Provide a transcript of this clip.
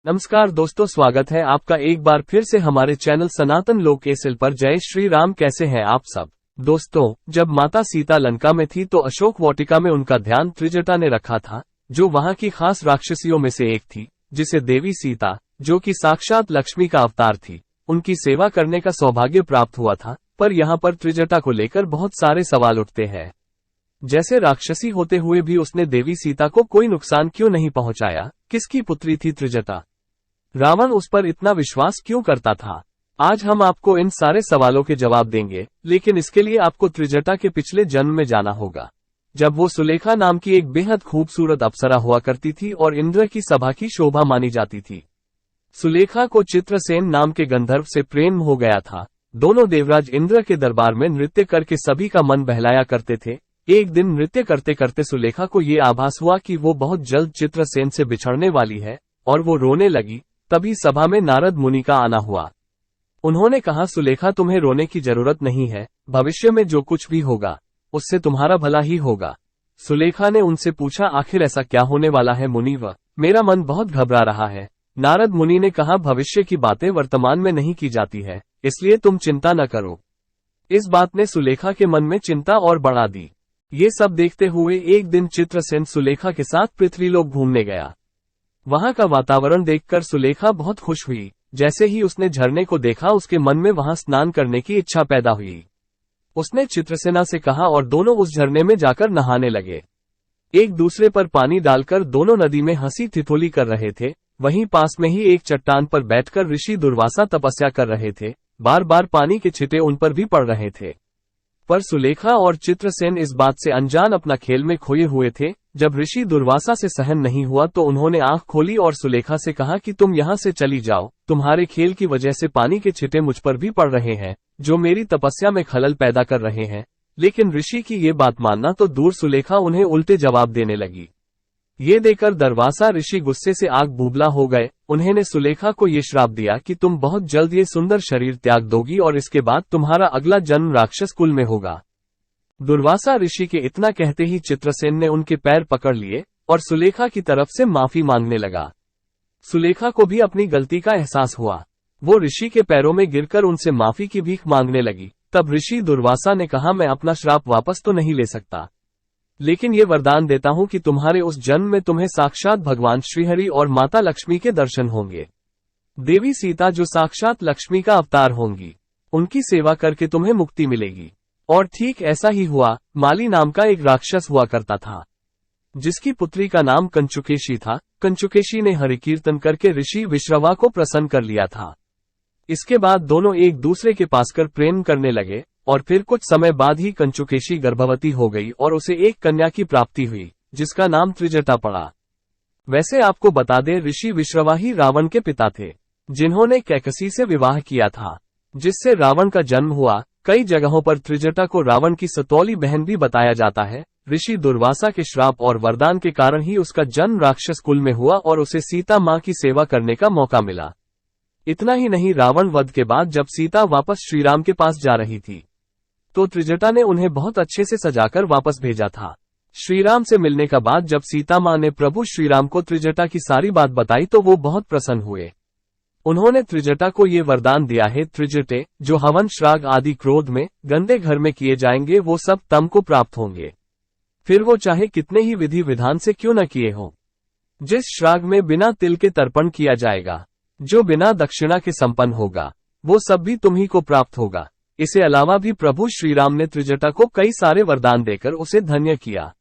नमस्कार दोस्तों, स्वागत है आपका एक बार फिर से हमारे चैनल सनातन लोक एसएल पर। जय श्री राम। कैसे हैं आप सब दोस्तों? जब माता सीता लंका में थी तो अशोक वाटिका में उनका ध्यान त्रिजटा ने रखा था, जो वहां की खास राक्षसियों में से एक थी, जिसे देवी सीता, जो कि साक्षात लक्ष्मी का अवतार थी, उनकी सेवा करने का सौभाग्य प्राप्त हुआ था। पर यहाँ पर त्रिजटा को लेकर बहुत सारे सवाल उठते हैं। जैसे राक्षसी होते हुए भी उसने देवी सीता को कोई नुकसान क्यों नहीं पहुंचाया? किसकी पुत्री थी त्रिजटा? रावण उस पर इतना विश्वास क्यों करता था? आज हम आपको इन सारे सवालों के जवाब देंगे, लेकिन इसके लिए आपको त्रिजटा के पिछले जन्म में जाना होगा, जब वो सुलेखा नाम की एक बेहद खूबसूरत अप्सरा हुआ करती थी और इंद्र की सभा की शोभा मानी जाती थी। सुलेखा को चित्रसेन नाम के गंधर्व से प्रेम हो गया था। दोनों देवराज इंद्र के दरबार में नृत्य करके सभी का मन बहलाया करते थे। एक दिन नृत्य करते करते सुलेखा को ये आभास हुआ कि वो बहुत जल्द चित्रसेन से बिछड़ने वाली है, और वो रोने लगी। तभी सभा में नारद मुनि का आना हुआ। उन्होंने कहा, सुलेखा, तुम्हें रोने की जरूरत नहीं है। भविष्य में जो कुछ भी होगा उससे तुम्हारा भला ही होगा। सुलेखा ने उनसे पूछा, आखिर ऐसा क्या होने वाला है मुनिवर? मेरा मन बहुत घबरा रहा है। नारद मुनि ने कहा, भविष्य की बातें वर्तमान में नहीं की जाती है, इसलिए तुम चिंता न करो। इस बात ने सुलेखा के मन में चिंता और बढ़ा दी। ये सब देखते हुए एक दिन चित्रसेन सुलेखा के साथ पृथ्वीलोक घूमने गया। वहां का वातावरण देखकर सुलेखा बहुत खुश हुई। जैसे ही उसने झरने को देखा, उसके मन में वहां स्नान करने की इच्छा पैदा हुई। उसने चित्रसेना से कहा और दोनों उस झरने में जाकर नहाने लगे। एक दूसरे पर पानी डालकर दोनों नदी में हंसी ठिठोली कर रहे थे। वहीं पास में ही एक चट्टान पर बैठकर ऋषि दुर्वासा तपस्या कर रहे थे। बार बार पानी के छिटे उन पर भी पड़ रहे थे। पर सुलेखा और चित्रसेन इस बात से अनजान अपना खेल में खोए हुए थे। जब ऋषि दुर्वासा से सहन नहीं हुआ तो उन्होंने आंख खोली और सुलेखा से कहा कि तुम यहाँ से चली जाओ। तुम्हारे खेल की वजह से पानी के छिटे मुझ पर भी पड़ रहे हैं, जो मेरी तपस्या में खलल पैदा कर रहे हैं। लेकिन ऋषि की ये बात मानना तो दूर, सुलेखा उन्हें उल्टे जवाब देने लगी। ये देखकर दुर्वासा ऋषि गुस्से से आग बुबला हो गए। उन्होंने सुलेखा को ये श्राप दिया कि तुम बहुत जल्द ये सुंदर शरीर त्याग दोगी और इसके बाद तुम्हारा अगला जन्म राक्षस कुल में होगा। दुर्वासा ऋषि के इतना कहते ही चित्रसेन ने उनके पैर पकड़ लिए और सुलेखा की तरफ से माफी मांगने लगा। सुलेखा को भी अपनी गलती का एहसास हुआ। वो ऋषि के पैरों में गिरकर उनसे माफी की भीख मांगने लगी। तब ऋषि दुर्वासा ने कहा, मैं अपना श्राप वापस तो नहीं ले सकता, लेकिन ये वरदान देता हूं कि तुम्हारे उस जन्म में तुम्हें साक्षात भगवान श्रीहरि और माता लक्ष्मी के दर्शन होंगे। देवी सीता, जो साक्षात लक्ष्मी का अवतार होंगी, उनकी सेवा करके तुम्हें मुक्ति मिलेगी। और ठीक ऐसा ही हुआ। माली नाम का एक राक्षस हुआ करता था, जिसकी पुत्री का नाम कंचुकेशी था। कंचुकेशी ने हरिकीर्तन करके ऋषि विश्रवा को प्रसन्न कर लिया था। इसके बाद दोनों एक दूसरे के पास कर प्रेम करने लगे, और फिर कुछ समय बाद ही कंचुकेशी गर्भवती हो गई और उसे एक कन्या की प्राप्ति हुई, जिसका नाम त्रिजटा पड़ा। वैसे आपको बता दें, ऋषि विश्रवा ही रावण के पिता थे, जिन्होंने कैकसी से विवाह किया था, जिससे रावण का जन्म हुआ। कई जगहों पर त्रिजटा को रावण की सतौली बहन भी बताया जाता है। ऋषि दुर्वासा के श्राप और वरदान के कारण ही उसका जन्म राक्षस कुल में हुआ और उसे सीता मां की सेवा करने का मौका मिला। इतना ही नहीं, रावण वध के बाद जब सीता वापस श्रीराम के पास जा रही थी, तो त्रिजटा ने उन्हें बहुत अच्छे से सजाकर वापस भेजा था। श्रीराम से मिलने का बाद जब सीता मां ने प्रभु श्रीराम को त्रिजटा की सारी बात बताई तो वो बहुत प्रसन्न हुए। उन्होंने त्रिजटा को ये वरदान दिया है, त्रिजटे, जो हवन श्राद्ध आदि क्रोध में गंदे घर में किए जाएंगे वो सब तुमको प्राप्त होंगे, फिर वो चाहे कितने ही विधि विधान से क्यों न किए हों। जिस श्राद्ध में बिना तिल के तर्पण किया जाएगा, जो बिना दक्षिणा के संपन्न होगा, वो सब भी तुम्ही को प्राप्त होगा। इसके अलावा भी प्रभु श्रीराम ने त्रिजटा को कई सारे वरदान देकर उसे धन्य किया।